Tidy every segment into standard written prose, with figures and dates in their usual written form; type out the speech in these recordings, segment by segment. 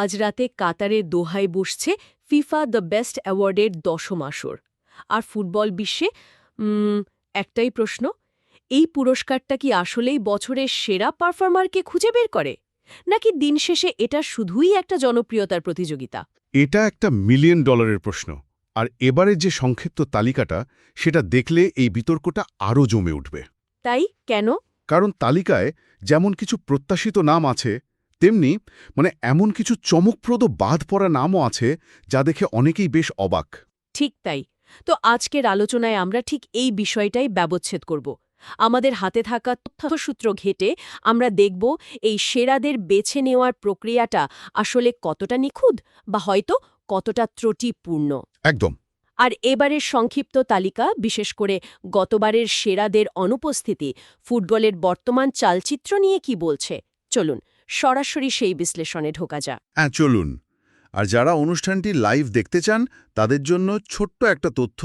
আজ রাতে কাতারের দোহায় বসছে ফিফা দ্য বেস্ট অ্যাওয়ার্ডের 10ম আসর। আর ফুটবল বিশ্বে একটাই প্রশ্ন, এই পুরস্কারটা কি আসলেই বছরের সেরা পারফর্মারকে খুঁজে বের করে, নাকি দিন শেষে এটা শুধুই একটা জনপ্রিয়তার প্রতিযোগিতা? এটা একটা মিলিয়ন ডলারের প্রশ্ন। আর এবারে যে সংক্ষিপ্ত তালিকাটা, সেটা দেখলে এই বিতর্কটা আরও জমে উঠবে। তাই কেন? কারণ তালিকায় যেমন কিছু প্রত্যাশিত নাম আছে, তেমনি এমন কিছু চমকপ্রদ বাদ পড়া নামও আছে যা দেখে অনেকেই বেশ অবাক। ঠিক তাই। তো আজকের আলোচনায় আমরা ঠিক এই বিষয়টাই ব্যবচ্ছেদ করব। আমাদের হাতে থাকা তথ্যসূত্র ঘেঁটে আমরা দেখব এই সেরাদের বেছে নেওয়ার প্রক্রিয়াটা আসলে কতটা নিখুঁত বা হয়তো কতটা ত্রুটিপূর্ণ। একদম। আর এবারের সংক্ষিপ্ত তালিকা, বিশেষ করে গতবারের সেরাদের অনুপস্থিতি, ফুটবলের বর্তমান চালচিত্র নিয়ে কি বলছে, চলুন সরাসরি সেই বিশ্লেষণে ঢোকা যাক। হ্যাঁ, চলুন। আর যারা অনুষ্ঠানটি লাইভ দেখতে চান তাদের জন্য ছোট্ট একটা তথ্য: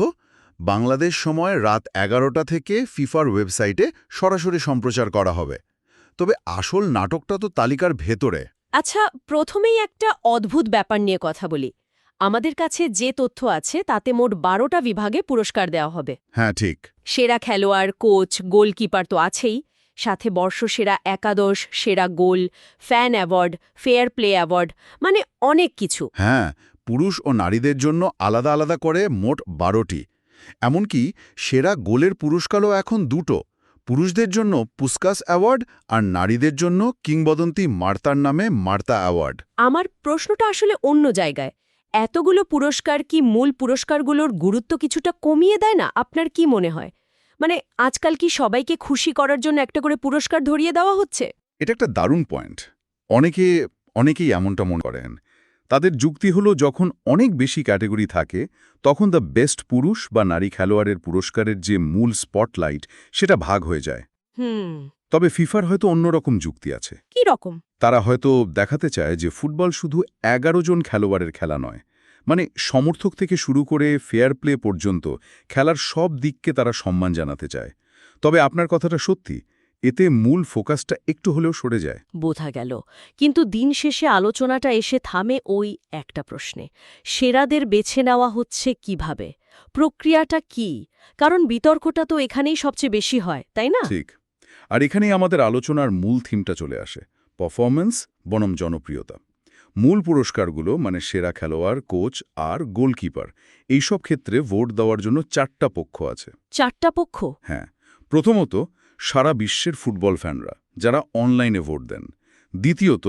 বাংলাদেশ সময় রাত 11টা থেকে ফিফার ওয়েবসাইটে সরাসরি সম্প্রচার করা হবে। তবে আসল নাটকটা তো তালিকার ভেতরে। আচ্ছা, প্রথমেই একটা অদ্ভুত ব্যাপার নিয়ে কথা বলি। আমাদের কাছে যে তথ্য আছে তাতে মোট 12টা বিভাগে পুরস্কার দেওয়া হবে। হ্যাঁ, ঠিক। সেরা খেলোয়াড়, কোচ, গোলকিপার তো আছেই, সাথে বর্ষসেরা একাদশ, সেরা গোল, fan award, fair play award, মানে অনেক কিছু। হ্যাঁ, পুরুষ ও নারীদের জন্য আলাদা আলাদা করে মোট 12টি। এমনকি সেরা গোলের পুরস্কারও এখন দুটো, পুরুষদের জন্য পুস্কাস অ্যাওয়ার্ড আর নারীদের জন্য কিংবদন্তি মার্তার নামে মার্তা অ্যাওয়ার্ড। আমার প্রশ্নটা আসলে অন্য জায়গায়। এতগুলো পুরস্কার কি মূল পুরস্কারগুলোর গুরুত্ব কিছুটা কমিয়ে দেয় না? আপনার কি মনে হয়? মানে আজকাল কি সবাইকে খুশি করার জন্য একটা করে পুরস্কার ধরিয়ে দেওয়া হচ্ছে? এটা একটা দারুণ পয়েন্ট। অনেকেই এমনটা মনে করেন। তাদের যুক্তি হলো, যখন অনেক বেশি ক্যাটেগরি থাকে তখন দ্য বেস্ট পুরুষ বা নারী খেলোয়াড়ের পুরস্কারের যে মূল স্পটলাইট সেটা ভাগ হয়ে যায়। হুম। তবে ফিফার হয়তো অন্যরকম যুক্তি আছে। কি রকম? তারা হয়তো দেখাতে চায় যে ফুটবল শুধু 11 জন খেলোয়াড়ের খেলা নয়। সমর্থক থেকে শুরু করে ফেয়ার প্লে পর্যন্ত খেলার সব দিককে তারা সম্মান জানাতে চায়। তবে আপনার কথাটা সত্যি, এতে মূল ফোকাসটা একটু হলেও সরে যায়। বোঝা গেল। কিন্তু দিন শেষে আলোচনাটা এসে থামে ওই একটা প্রশ্নে, সেরাদের বেছে নেওয়া হচ্ছে কিভাবে? প্রক্রিয়াটা কি? কারণ বিতর্কটা তো এখানেই সবচেয়ে বেশি হয়, তাই না? ঠিক। আর এখানেই আমাদের আলোচনার মূল থিমটা চলে আসে: পারফরম্যান্স বনাম জনপ্রিয়তা। মূল পুরস্কারগুলো, সেরা খেলোয়াড়, কোচ আর গোলকিপার, এইসব ক্ষেত্রে ভোট দেওয়ার জন্য 4টা পক্ষ আছে। 4টা পক্ষ? হ্যাঁ। প্রথমত, সারা বিশ্বের ফুটবল ফ্যানরা, যারা অনলাইনে ভোট দেন। দ্বিতীয়ত,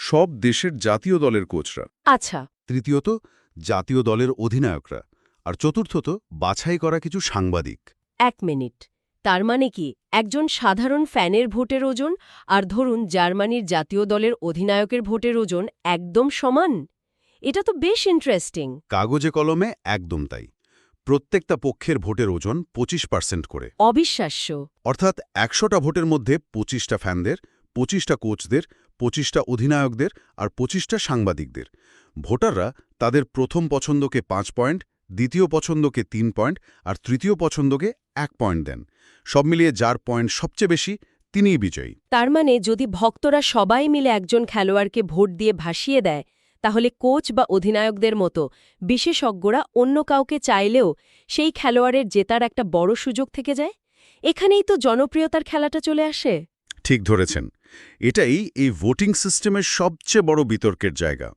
সব দেশের জাতীয় দলের কোচরা। আচ্ছা। তৃতীয়ত, জাতীয় দলের অধিনায়করা। আর চতুর্থত, বাছাই করা কিছু সাংবাদিক। 1 মিনিট। তার মানে কি একজন সাধারণ ফ্যানের ভোটের ওজন আর ধরুন জার্মানির জাতীয় দলের অধিনায়কের ভোটের ওজন একদম সমান? এটা তো বেশ ইন্টারেস্টিং। কাগজে কলমে একদম তাই। প্রত্যেকটা পক্ষের ভোটের ওজন 25% করে। অবিশ্বাস্য। অর্থাৎ 100টা ভোটের মধ্যে 25টা ফ্যানদের, 25টা কোচদের, 25টা অধিনায়কদের আর 25টা সাংবাদিকদের। ভোটাররা তাদের প্রথম পছন্দকে 5 পয়েন্ট, দ্বিতীয় পছন্দকে 3 পয়েন্ট আর তৃতীয় পছন্দকে 1 পয়েন্ট দেন। সব মিলিয়ে যার পয়েন্ট সবচেয়ে বেশি তিনিই বিজয়ী। তার মানে যদি ভক্তরা সবাই মিলে একজন খেলোয়াড়কে ভোট দিয়ে ভাসিয়ে দেয়, তাহলে কোচ বা অধিনায়কদের মতো বিশেষজ্ঞরা অন্য কাউকে চাইলেও সেই খেলোয়াড়ের জেতার একটা বড় সুযোগ থেকে যায়। এখানেই তো জনপ্রিয়তার খেলাটা চলে আসে। ঠিক ধরেছেন। এটাই এই ভোটিং সিস্টেমের সবচেয়ে বড় বিতর্কের জায়গা।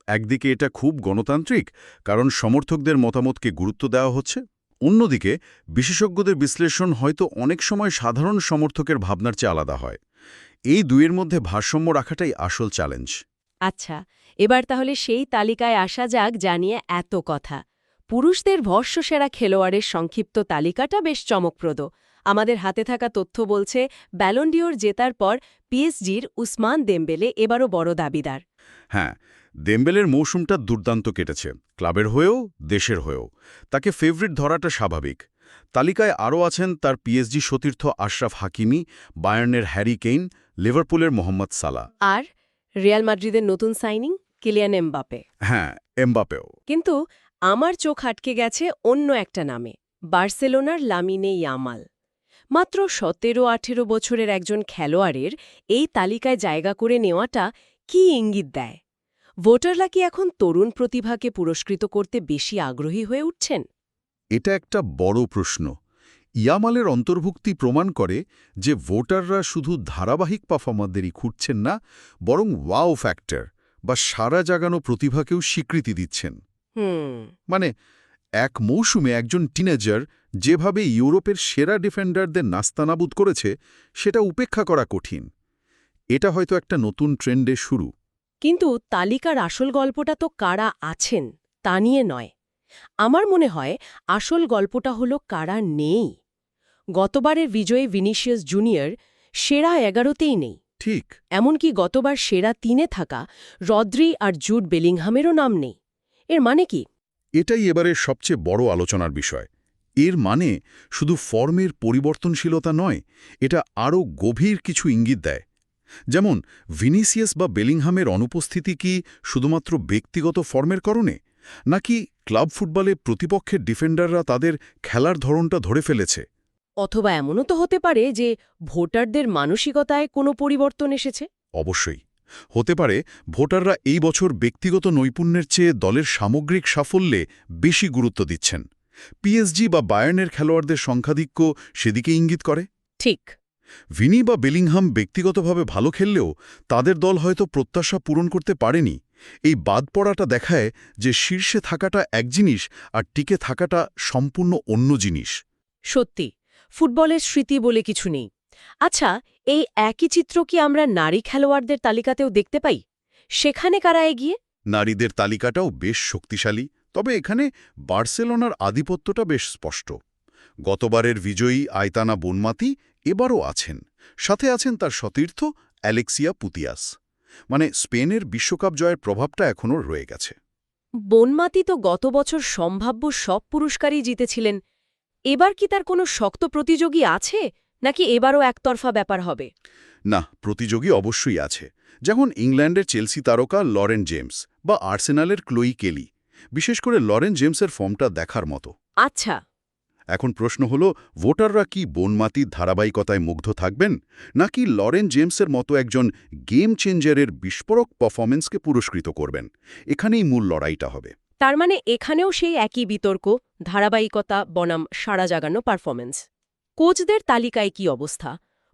একদিকে এটা খুব গণতান্ত্রিক, কারণ সমর্থকদের মতামতকে গুরুত্ব দেওয়া হচ্ছে। অন্যদিকে বিশেষজ্ঞদের বিশ্লেষণ হয়তো অনেক সময় সাধারণ সমর্থকের ভাবনার চেয়ে আলাদা হয়। এই দুইয়ের মধ্যে ভারসাম্য রাখাটাই আসল চ্যালেঞ্জ। আচ্ছা, এবার তাহলে সেই তালিকায় আসা যাক জানিয়ে এত কথা। পুরুষদের বর্ষসেরা খেলোয়াড়ের সংক্ষিপ্ত তালিকাটা বেশ চমকপ্রদ। আমাদের হাতে থাকা তথ্য বলছে ব্যালন ডিওর জেতার পর পিএসজির উসমান দেমবেলে এবারও বড় দাবিদার। হ্যাঁ, দেমবেলের মৌসুমটা দুর্দান্ত কেটেছে, ক্লাবের হয়েও দেশের হয়েও। তাকে ফেভারিট ধরাটা স্বাভাবিক। তালিকায় আরও আছেন তার পিএসজি সতীর্থ আশরাফ হাকিমি, বায়ার্নের হ্যারি কেইন, লিভারপুলের মোহাম্মদ সালাহ আর রিয়াল মাদ্রিদের নতুন সাইনিং কিলিয়ান এমবাপে। হ্যাঁ, এমবাপেও। কিন্তু আমার চোখ আটকে গেছে অন্য একটা নামে, বার্সেলোনার লামিনে ইয়ামাল। মাত্র 17-18 বছরের একজন খেলোয়াড়ের এই তালিকায় জায়গা করে নেওয়াটা কি ইঙ্গিত দেয়? ভোটাররা কি এখন তরুণ প্রতিভাকে পুরস্কৃত করতে বেশি আগ্রহী হয়ে উঠছেন? এটা একটা বড় প্রশ্ন। ইয়ামালের অন্তর্ভুক্তি প্রমাণ করে যে ভোটাররা শুধু ধারাবাহিক পারফর্মারদেরই খুঁজছেন না, বরং ওয়াও ফ্যাক্টর বা সারা জাগানো প্রতিভাকেও স্বীকৃতি দিচ্ছেন। মানে এক মৌসুমে একজন টিনেজার যেভাবে ইউরোপের সেরা ডিফেন্ডারদের নাস্তানাবুদ করেছে, সেটা উপেক্ষা করা কঠিন। এটা হয়তো একটা নতুন ট্রেন্ডের শুরু। কিন্তু তালিকার আসল গল্পটা তো কারা আছেন তা নিয়ে নয়। আমার মনে হয় আসল গল্পটা হলো কারা নেই। গতবারের বিজয়ী ভিনিসিয়াস জুনিয়র সেরা 11তেই নেই। ঠিক। এমনকি গতবার সেরা 3-এ থাকা রদ্রি আর জুড বেলিংহামেরও নাম নেই। এর মানে কি? এটাই এবারের সবচেয়ে বড় আলোচনার বিষয়। এর মানে শুধু ফর্মের পরিবর্তনশীলতা নয়, এটা আরও গভীর কিছু ইঙ্গিত দেয়। যেমন ভিনিসিয়াস বা বেলিংহামের অনুপস্থিতি কি শুধুমাত্র ব্যক্তিগত ফর্মের কারণে, নাকি ক্লাব ফুটবলে প্রতিপক্ষের ডিফেন্ডাররা তাদের খেলার ধরনটা ধরে ফেলেছে? অথবা এমনও তো হতে পারে যে ভোটারদের মানসিকতায় কোনো পরিবর্তন এসেছে। অবশ্যই হতে পারে। ভোটাররা এই বছর ব্যক্তিগত নৈপুণ্যের চেয়ে দলের সামগ্রিক সাফল্যে বেশি গুরুত্ব দিচ্ছেন। পিএসজি বা বায়ার্নের খেলোয়াড়দের সংখ্যাধিক্য সেদিকে ইঙ্গিত করে। ঠিক। ভিনি বা বেলিংহাম ব্যক্তিগতভাবে ভালো খেললেও তাদের দল হয়তো প্রত্যাশা পূরণ করতে পারেনি। এই বাদ পড়াটা দেখায় যে শীর্ষে থাকাটা এক জিনিস আর টিকে থাকাটা সম্পূর্ণ অন্য জিনিস। সত্যি, ফুটবলের স্মৃতি বলে কিছু নেই। আচ্ছা, এই একই চিত্র কি আমরা নারী খেলোয়াড়দের তালিকাতেও দেখতে পাই? সেখানে কারা এগিয়ে? নারীদের তালিকাটাও বেশ শক্তিশালী, তবে এখানে বার্সেলোনার আধিপত্যটা বেশ স্পষ্ট। গতবারের বিজয়ী আয়তানা বোনমাতি এবারও আছেন, সাথে আছেন তার সতীর্থ অ্যালেক্সিয়া পুতিয়াস। মানে স্পেনের বিশ্বকাপ জয়ের প্রভাবটা এখনও রয়ে গেছে। বনমাতি তো গত বছর সম্ভাব্য সব পুরস্কারই জিতেছিলেন। এবার কি তার কোনো শক্ত প্রতিযোগী আছে, নাকি এবারও একতরফা ব্যাপার হবে? না, প্রতিযোগী অবশ্যই আছে। যেমন ইংল্যান্ডের চেলসি তারকা লরেন জেমস বা আর্সেনালের ক্লোই কেলি। বিশেষ করে লরেন জেমসের ফর্মটা দেখার মতো। আচ্ছা। এখন প্রশ্ন হলো, ভোটাররা কি বোনমাতির ধারাবাহিকতায় মুগ্ধ থাকবেন, নাকি লরেন জেমসের মতো একজন গেম চেঞ্জারের বিস্ফোরক পারফরমেন্সকে পুরস্কৃত করবেন? এখানেই মূল লড়াইটা হবে। তার মানে এখানেও সেই একই বিতর্ক, ধারাবাহিকতা বনাম সাড়া জাগানো পারফরমেন্স। কোচদের তালিকায় কি অবস্থা?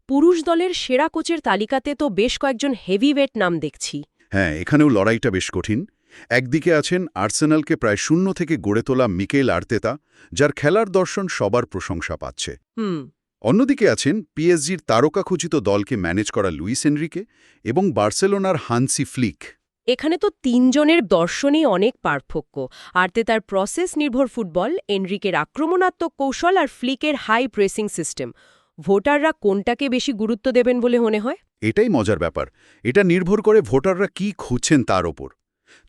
পুরুষ দলের সেরা কোচের তালিকাতে তো বেশ কয়েকজন হেভিওয়েট নাম দেখছি। হ্যাঁ, এখানেও লড়াইটা বেশ কঠিন। একদিকে আছেন আর্সেনালকে প্রায় শূন্য থেকে গড়ে তোলা মিকেল আর্তেতা, যার খেলার দর্শন সবার প্রশংসা পাচ্ছে। অন্যদিকে আছেন পিএসজির তারকাখচিত দলকে ম্যানেজ করা লুইস এনরিকে এবং বার্সেলোনার হানসি ফ্লিক। এখানে তো 3 জনের দর্শনেই অনেক পার্থক্য। আর্তেতার প্রসেস নির্ভর ফুটবল, এনরিকের আক্রমণাত্মক কৌশল আর ফ্লিকের হাই প্রেসিং সিস্টেম। ভোটাররা কোনটাকে বেশি গুরুত্ব দেবেন বলে মনে হয়? এটাই মজার ব্যাপার। এটা নির্ভর করে ভোটাররা কি খুঁজছেন তার ওপর।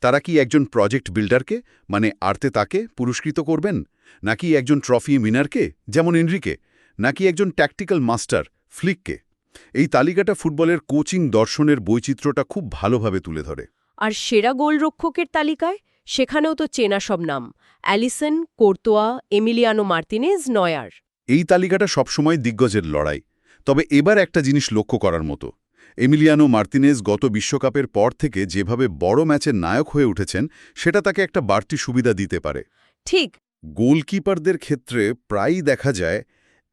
তারা কি একজন প্রজেক্ট বিল্ডারকে, মানে আর্তেতাকে পুরস্কৃত করবেন, নাকি একজন ট্রফি উইনারকে যেমন এনরিকে, নাকি একজন ট্যাকটিক্যাল মাস্টার ফ্লিককে? এই তালিকাটা ফুটবলের কোচিং দর্শনের বৈচিত্র্যটা খুব ভালোভাবে তুলে ধরে। আর সেরা গোলরক্ষকের তালিকায় সেখানেও তো চেনা সব নাম: অ্যালিসন, কোর্তোয়া, এমিলিয়ানো মার্তিনেজ, নয়ার। এই তালিকাটা সবসময় দিগ্গজের লড়াই। তবে এবার একটা জিনিস লক্ষ্য করার মতো, এমিলিয়ানো মার্তিনেজ গত বিশ্বকাপের পর থেকে যেভাবে বড় ম্যাচের নায়ক হয়ে উঠেছেন, সেটা তাকে একটা বাড়তি সুবিধা দিতে পারে। ঠিক। গোলকিপারদের ক্ষেত্রে প্রায়ই দেখা যায়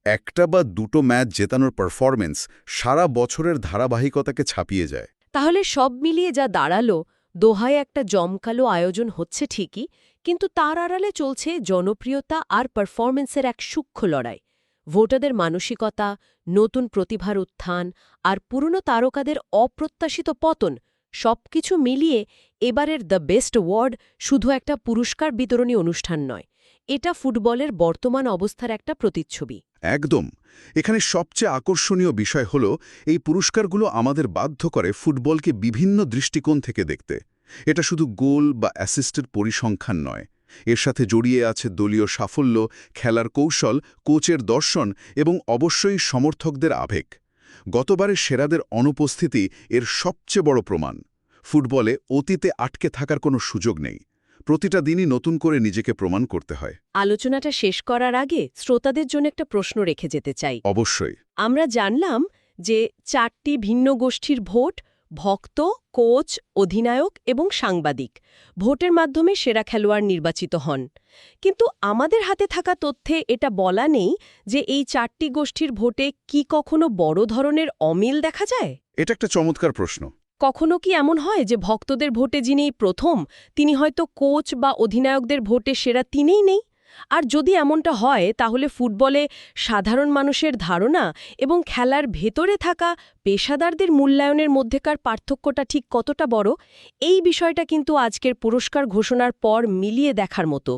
একটা বা দুটো ম্যাচ জেতানোর পারফরমেন্স সারা বছরের ধারাবাহিকতাকে ছাপিয়ে যায়। তাহলে সব মিলিয়ে যা দাঁড়ালো, দোহায় একটা জমকালো আয়োজন হচ্ছে ঠিকই, কিন্তু তার আড়ালে চলছে জনপ্রিয়তা আর পারফরমেন্সের এক সূক্ষ্ম লড়াই। ভোটারদের মানসিকতা, নতুন প্রতিভার উত্থান আর পুরনো তারকাদের অপ্রত্যাশিত পতন, সবকিছু মিলিয়ে এবারের দ্য বেস্ট অ্যাওয়ার্ড শুধু একটা পুরস্কার বিতরণী অনুষ্ঠান নয়, এটা ফুটবলের বর্তমান অবস্থার একটা প্রতিচ্ছবি। একদম। এখানে সবচেয়ে আকর্ষণীয় বিষয় হল, এই পুরস্কারগুলো আমাদের বাধ্য করে ফুটবলকে বিভিন্ন দৃষ্টিকোণ থেকে দেখতে। এটা শুধু গোল বা অ্যাসিস্টের পরিসংখ্যান নয়, এর সাথে জড়িয়ে আছে দলীয় সাফল্য, খেলার কৌশল, কোচের দর্শন এবং অবশ্যই সমর্থকদের আবেগ। গতবারের সেরাদের অনুপস্থিতি এর সবচেয়ে বড় প্রমাণ। ফুটবলে অতীতে আটকে থাকার কোনো সুযোগ নেই। প্রতিটা দিনই নতুন করে নিজেকে প্রমাণ করতে হয়। আলোচনাটা শেষ করার আগে শ্রোতাদের জন্য একটা প্রশ্ন রেখে যেতে চাই। অবশ্যই। আমরা জানলাম যে 4টি ভিন্ন গোষ্ঠীর ভোট, ভক্ত, কোচ, অধিনায়ক এবং সাংবাদিক ভোটের মাধ্যমে সেরা খেলোয়াড় নির্বাচিত হন। কিন্তু আমাদের হাতে থাকা তথ্যে এটা বলা নেই যে এই 4টি গোষ্ঠীর ভোটে কি কখনো বড় ধরনের অমিল দেখা যায়। এটা একটা চমৎকার প্রশ্ন। কখনো কি এমন হয় যে ভক্তদের ভোটে যিনি প্রথম, তিনি হয়তো কোচ বা অধিনায়কদের ভোটে সেরা তিনিই নেই? আর যদি এমনটা হয় তাহলে ফুটবলে সাধারণ মানুষের ধারণা এবং খেলার ভেতরে থাকা পেশাদারদের মূল্যায়নের মধ্যেকার পার্থক্যটা ঠিক কতটা বড়, এই বিষয়টা কিন্তু আজকের পুরস্কার ঘোষণার পর মিলিয়ে দেখার মতো।